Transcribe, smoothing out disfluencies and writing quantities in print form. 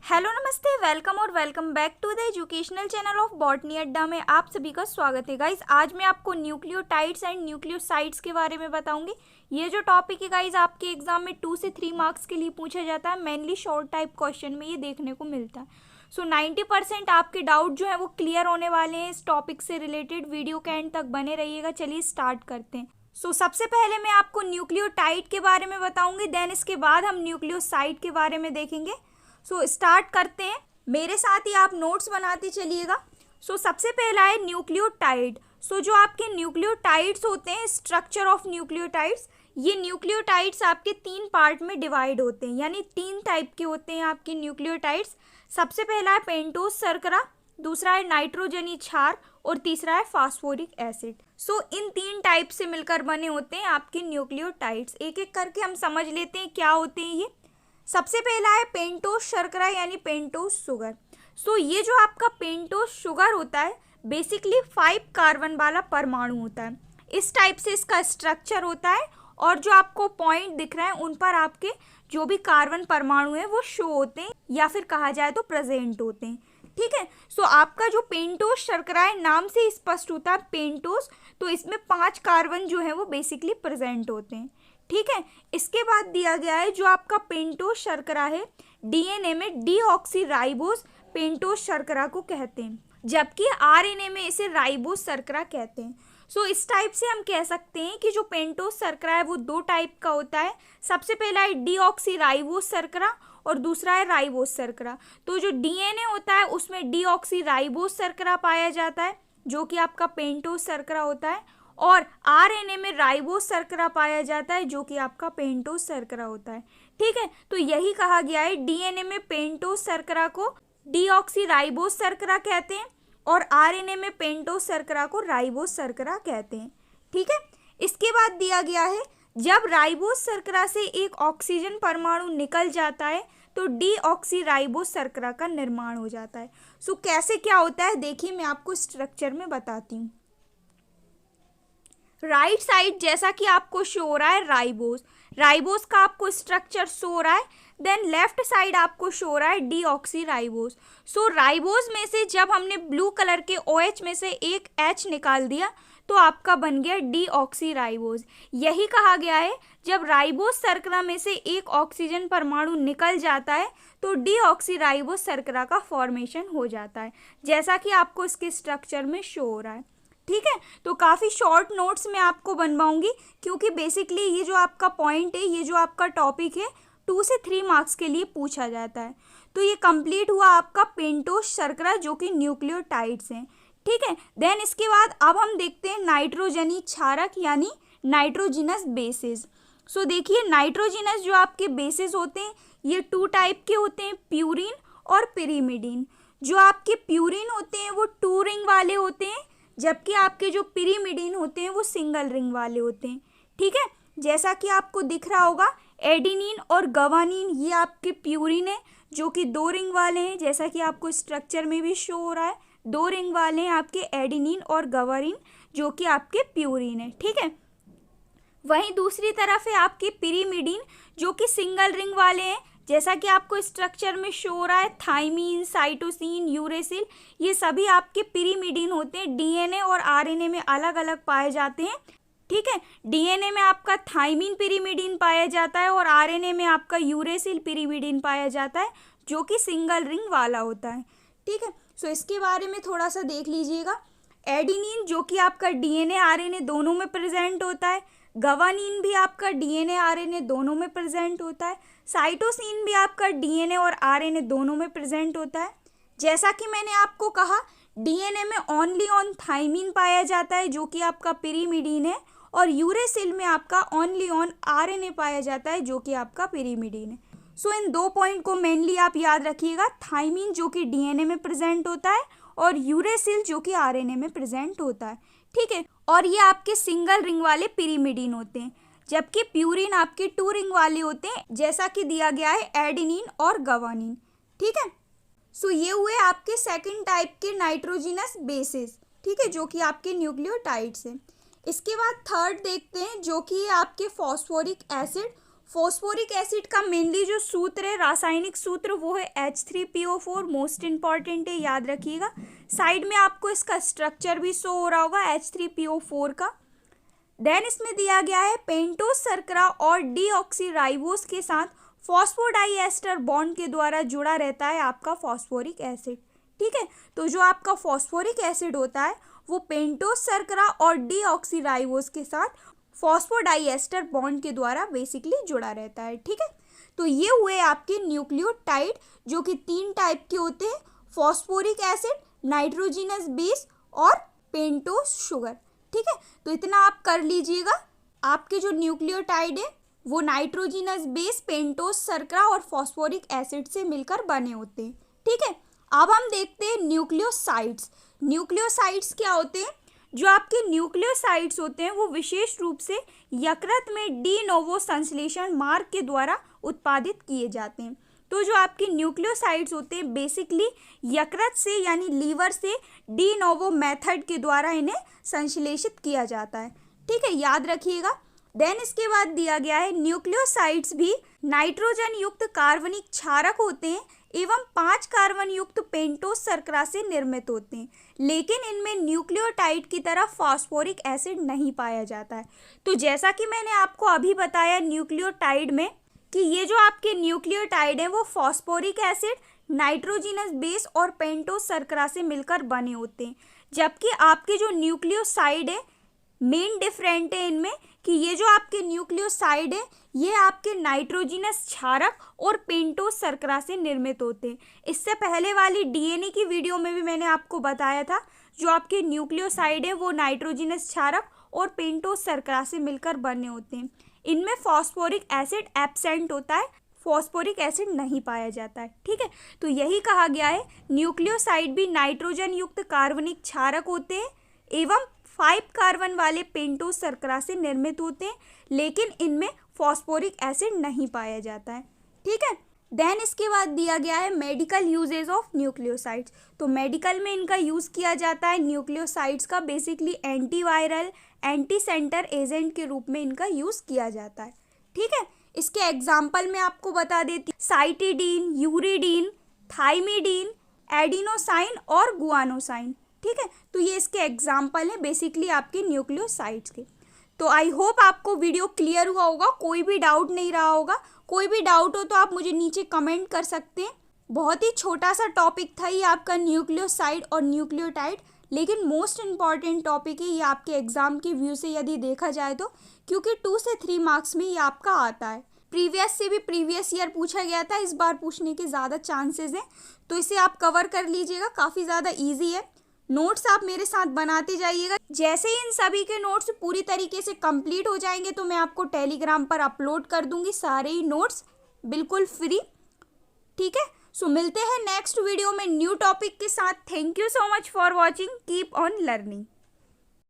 Hello नमस्ते, welcome और welcome back to the educational channel of botany Adda में आप सभी का स्वागत है गाइस। आज मैं आपको न्यूक्लियोटाइड्स एंड न्यूक्लियोसाइड्स के बारे में बताऊंगी। ये जो टॉपिक है गाइस आपके एग्जाम में 2 से 3 मार्क्स के लिए पूछा जाता है। मेनली शॉर्ट टाइप क्वेश्चन में ये देखने को मिलता है। सो 90% आपके डाउट जो है वो क्लियर होने वाले हैं इस टॉपिक से रिलेटेड। वीडियो के एंड तक बने रहिएगा। चलिए स्टार्ट करते हैं। सबसे पहले मैं आपको न्यूक्लियोटाइड के बारे में बताऊंगी, देन इसके बाद हम न्यूक्लियोसाइड के बारे में देखेंगे। स्टार्ट करते हैं। मेरे साथ ही आप नोट्स बनाते चलिएगा। सबसे पहला है न्यूक्लियोटाइड। जो आपके न्यूक्लियोटाइड्स होते हैं, स्ट्रक्चर ऑफ न्यूक्लियोटाइड्स, ये न्यूक्लियोटाइड्स आपके 3 पार्ट में डिवाइड होते हैं, यानी 3 टाइप के होते हैं आपके न्यूक्लियोटाइड्स। सबसे पहला है पेंटोस शर्करा, दूसरा है नाइट्रोजनी क्षार और तीसरा है फास्फोरिक एसिड। इन 3 टाइप से मिलकर बने होते हैं आपके न्यूक्लियोटाइड्स। एक एक करके हम समझ लेते हैं क्या होते हैं ये। सबसे पहला है पेंटोस शर्करा यानी पेंटोस शुगर। ये जो आपका पेंटोस शुगर होता है बेसिकली 5 कार्बन वाला परमाणु होता है। इस टाइप से इसका स्ट्रक्चर होता है और जो आपको पॉइंट दिख रहा है उन पर आपके जो भी कार्बन परमाणु है वो शो होते हैं या फिर कहा जाए तो प्रेजेंट होते हैं। ठीक है। आपका जो पेंटोस शर्करा है नाम से स्पष्ट होता है पेंटोस, तो इसमें 5 कार्बन जो है वो बेसिकली प्रेजेंट होते हैं। ठीक है। इसके बाद दिया गया है जो आपका पेंटोस शर्करा है, डीएनए में डीऑक्सीराइबोस पेंटोस शर्करा को कहते हैं, जबकि आरएनए में इसे राइबोस शर्करा कहते हैं। इस टाइप से हम कह सकते हैं कि जो पेंटोस शर्करा है वो 2 टाइप का होता है। सबसे पहला है डीऑक्सीराइबोस शर्करा और दूसरा है राइबोस शर्करा। तो जो डीएनए होता है उसमें डीऑक्सीराइबोस शर्करा पाया जाता है जो कि आपका पेंटोस शर्करा होता है, और आरएनए में राइबोस शर्करा पाया जाता है जो कि आपका पेंटोस शर्करा होता है। ठीक है। तो यही कहा गया है डीएनए में पेंटोस शर्करा को डीऑक्सीराइबोस शर्करा कहते हैं और आरएनए में पेंटोस शर्करा को राइबोस शर्करा कहते हैं। ठीक है। इसके बाद दिया गया है जब राइबोस शर्करा से एक ऑक्सीजन परमाणु निकल जाता है तो डीऑक्सीराइबोस शर्करा का निर्माण हो जाता है। कैसे क्या होता है देखिए, मैं आपको स्ट्रक्चर में बताती हूँ। राइट साइड जैसा कि आपको शो हो रहा है राइबोस का आपको स्ट्रक्चर शो हो रहा है। देन लेफ्ट साइड आपको शो हो रहा है डीऑक्सीराइबोस। राइबोस में से जब हमने ब्लू कलर के OH में से एक H निकाल दिया तो आपका बन गया डीऑक्सीराइबोस। यही कहा गया है जब राइबोस शर्करा में से एक ऑक्सीजन परमाणु निकल जाता है तो डीऑक्सीराइबोस शर्करा का फॉर्मेशन हो जाता है, जैसा कि आपको इसके स्ट्रक्चर में शो हो रहा है। ठीक है। तो काफ़ी शॉर्ट नोट्स मैं आपको बनवाऊंगी क्योंकि बेसिकली ये जो आपका पॉइंट है, ये जो आपका टॉपिक है 2 से 3 मार्क्स के लिए पूछा जाता है। तो ये कंप्लीट हुआ आपका पेंटोस शर्करा जो कि न्यूक्लियोटाइड्स हैं। ठीक है। देन इसके बाद अब हम देखते हैं नाइट्रोजनी क्षारक यानी नाइट्रोजिनस बेसिस। देखिए नाइट्रोजिनस जो आपके बेसिस होते हैं ये 2 टाइप के होते हैं, प्यूरिन और पिरीमिडीन। जो आपके प्यूरिन होते हैं वो 2 रिंग वाले होते हैं, जबकि आपके जो पिरीमिडीन होते हैं वो सिंगल रिंग वाले होते हैं। ठीक है। जैसा कि आपको दिख रहा होगा एडिनिन और गवानिन ये आपके प्यूरिन है जो कि 2 रिंग वाले हैं, जैसा कि आपको स्ट्रक्चर में भी शो हो रहा है। 2 रिंग वाले हैं आपके एडिनिन और गवानिन जो कि आपके प्यूरिन है। ठीक है। वहीं दूसरी तरफ है आपके पिरीमिडीन जो कि सिंगल रिंग वाले हैं, जैसा कि आपको स्ट्रक्चर में शो हो रहा है। थाइमीन, साइटोसिन, यूरेसिल ये सभी आपके पिरीमिडीन होते हैं। डीएनए और आरएनए में अलग अलग पाए जाते हैं। ठीक है। डीएनए में आपका थाइमीन पिरीमिडीन पाया जाता है और आरएनए में आपका यूरेसिल पिरीमिडीन पाया जाता है जो कि सिंगल रिंग वाला होता है। ठीक है। इसके बारे में थोड़ा सा देख लीजिएगा। एडिनिन जो कि आपका डीएनए आरएनए दोनों में प्रेजेंट होता है। गवानिन भी आपका डीएनए आरएनए दोनों में प्रेजेंट होता है। साइटोसिन भी आपका डीएनए और आरएनए दोनों में प्रेजेंट होता है। जैसा कि मैंने आपको कहा डीएनए में ओनली ऑन थाइमीन पाया जाता है जो कि आपका पिरीमिडीन है, और यूरेसिल में आपका ओनली ऑन आरएनए पाया जाता है जो कि आपका पिरीमिडीन है। इन 2 पॉइंट को मेनली आप याद रखिएगा, थाइमीन जो कि डीएनए में प्रेजेंट होता है और यूरेसिल जो कि आरएनए में प्रेजेंट होता है। ठीक है। और ये आपके सिंगल रिंग वाले पिरीमिडीन होते हैं, जबकि प्यूरिन आपके 2 रिंग वाले होते हैं, जैसा कि दिया गया है एडिनिन और गवानिन। ठीक है। ये हुए आपके सेकंड टाइप के नाइट्रोजिनस बेसिस। ठीक है, जो कि आपके न्यूक्लियोटाइड्स हैं। इसके बाद थर्ड देखते हैं जो कि आपके फॉस्फोरिक एसिड फॉस्फोरिक एसिड का मेनली जो सूत्र है, रासायनिक सूत्र, वो है H3PO4, मोस्ट इंपॉर्टेंट है, याद रखिएगा। साइड में आपको इसका स्ट्रक्चर भी शो हो रहा होगा H3PO4 का। देन इसमें दिया गया है पेंटोस शर्करा और डीऑक्सीराइबोस के साथ फॉस्फोडाइएस्टर बॉन्ड के द्वारा जुड़ा रहता है आपका फॉस्फोरिक एसिड। ठीक है, तो जो आपका फॉस्फोरिक एसिड होता है वो पेंटोस शर्करा और डीऑक्सीराइबोस के साथ फॉस्फोडाइएस्टर बॉन्ड के द्वारा बेसिकली जुड़ा रहता है। ठीक है, तो ये हुए आपके न्यूक्लियोटाइड जो कि 3 टाइप के होते हैं, फॉस्फोरिक एसिड, नाइट्रोजिनस बेस और पेंटोस शुगर। ठीक है, तो इतना आप कर लीजिएगा। आपके जो न्यूक्लियोटाइड है वो नाइट्रोजिनस बेस, पेंटोस शर्करा और फॉस्फोरिक एसिड से मिलकर बने होते हैं। ठीक है, अब हम देखते हैं न्यूक्लियोसाइड्स। न्यूक्लियोसाइड्स क्या होते हैं? जो आपके न्यूक्लियोसाइड्स होते हैं वो विशेष रूप से यकृत में डी नोवो संश्लेषण मार्ग के द्वारा उत्पादित किए जाते हैं। तो जो आपके न्यूक्लियोसाइड्स होते हैं बेसिकली यकृत से यानी लीवर से डी नोवो मेथड के द्वारा इन्हें संश्लेषित किया जाता है। ठीक है, याद रखिएगा। देन इसके बाद दिया गया है न्यूक्लियोसाइड्स भी नाइट्रोजन युक्त कार्बनिक क्षारक होते हैं एवं 5 कार्बन युक्त पेंटोस शर्करा से निर्मित होते हैं, लेकिन इनमें न्यूक्लियोटाइड की तरह फॉस्फोरिक एसिड नहीं पाया जाता है। तो जैसा कि मैंने आपको अभी बताया न्यूक्लियोटाइड में कि ये जो आपके न्यूक्लियोटाइड हैं वो फॉस्फोरिक एसिड, नाइट्रोजिनस बेस और पेंटोस शर्करा से मिलकर बने होते हैं, जबकि आपके जो न्यूक्लियोसाइड है मेन डिफरेंट है इनमें कि ये जो आपके न्यूक्लियोसाइड है ये आपके नाइट्रोजिनस क्षारक और पेंटोस शर्करा से निर्मित होते हैं। इससे पहले वाली डीएनए की वीडियो में भी मैंने आपको बताया था जो आपके न्यूक्लियोसाइड है वो नाइट्रोजिनस क्षारक और पेंटोस शर्करा से मिलकर बने होते हैं। इनमें फॉस्फोरिक एसिड एब्सेंट होता है, फॉस्फोरिक एसिड नहीं पाया जाता है। ठीक है, तो यही कहा गया है न्यूक्लियोसाइड भी नाइट्रोजन युक्त कार्बनिक क्षारक होते हैं एवं 5 कार्बन वाले पेंटोस शर्करा से निर्मित होते हैं, लेकिन इनमें फॉस्फोरिक एसिड नहीं पाया जाता है। ठीक है, देन इसके बाद दिया गया है मेडिकल यूजेज ऑफ न्यूक्लियोसाइड्स। तो मेडिकल में इनका यूज़ किया जाता है न्यूक्लियोसाइड्स का basically antiviral, anti centre agent के रूप में इनका यूज़ किया जाता है। ठीक है, इसके एग्जाम्पल मैं आपको बता देती हूँ, साइटिडीन, यूरिडीन, थाइमिडीन, एडिनोसाइन और गुआनोसाइन। ठीक है, तो ये इसके एग्जाम्पल हैं बेसिकली आपके न्यूक्लियोसाइड्स के। तो आई होप आपको वीडियो क्लियर हुआ होगा, कोई भी डाउट नहीं रहा होगा। कोई भी डाउट हो तो आप मुझे नीचे कमेंट कर सकते हैं। बहुत ही छोटा सा टॉपिक था ये आपका न्यूक्लियोसाइड और न्यूक्लियोटाइड, लेकिन मोस्ट इम्पॉर्टेंट टॉपिक है ये आपके एग्जाम के व्यू से यदि देखा जाए तो, क्योंकि 2 से 3 मार्क्स में ये आपका आता है। प्रीवियस से भी प्रीवियस ईयर पूछा गया था, इस बार पूछने के ज़्यादा चांसेस हैं, तो इसे आप कवर कर लीजिएगा, काफ़ी ज़्यादा ईजी है। नोट्स आप मेरे साथ बनाते जाइएगा। जैसे ही इन सभी के नोट्स पूरी तरीके से कंप्लीट हो जाएंगे तो मैं आपको टेलीग्राम पर अपलोड कर दूंगी सारे ही नोट्स बिल्कुल फ्री। ठीक है, सो मिलते हैं नेक्स्ट वीडियो में न्यू टॉपिक के साथ। Thank you so much for watching, keep on learning.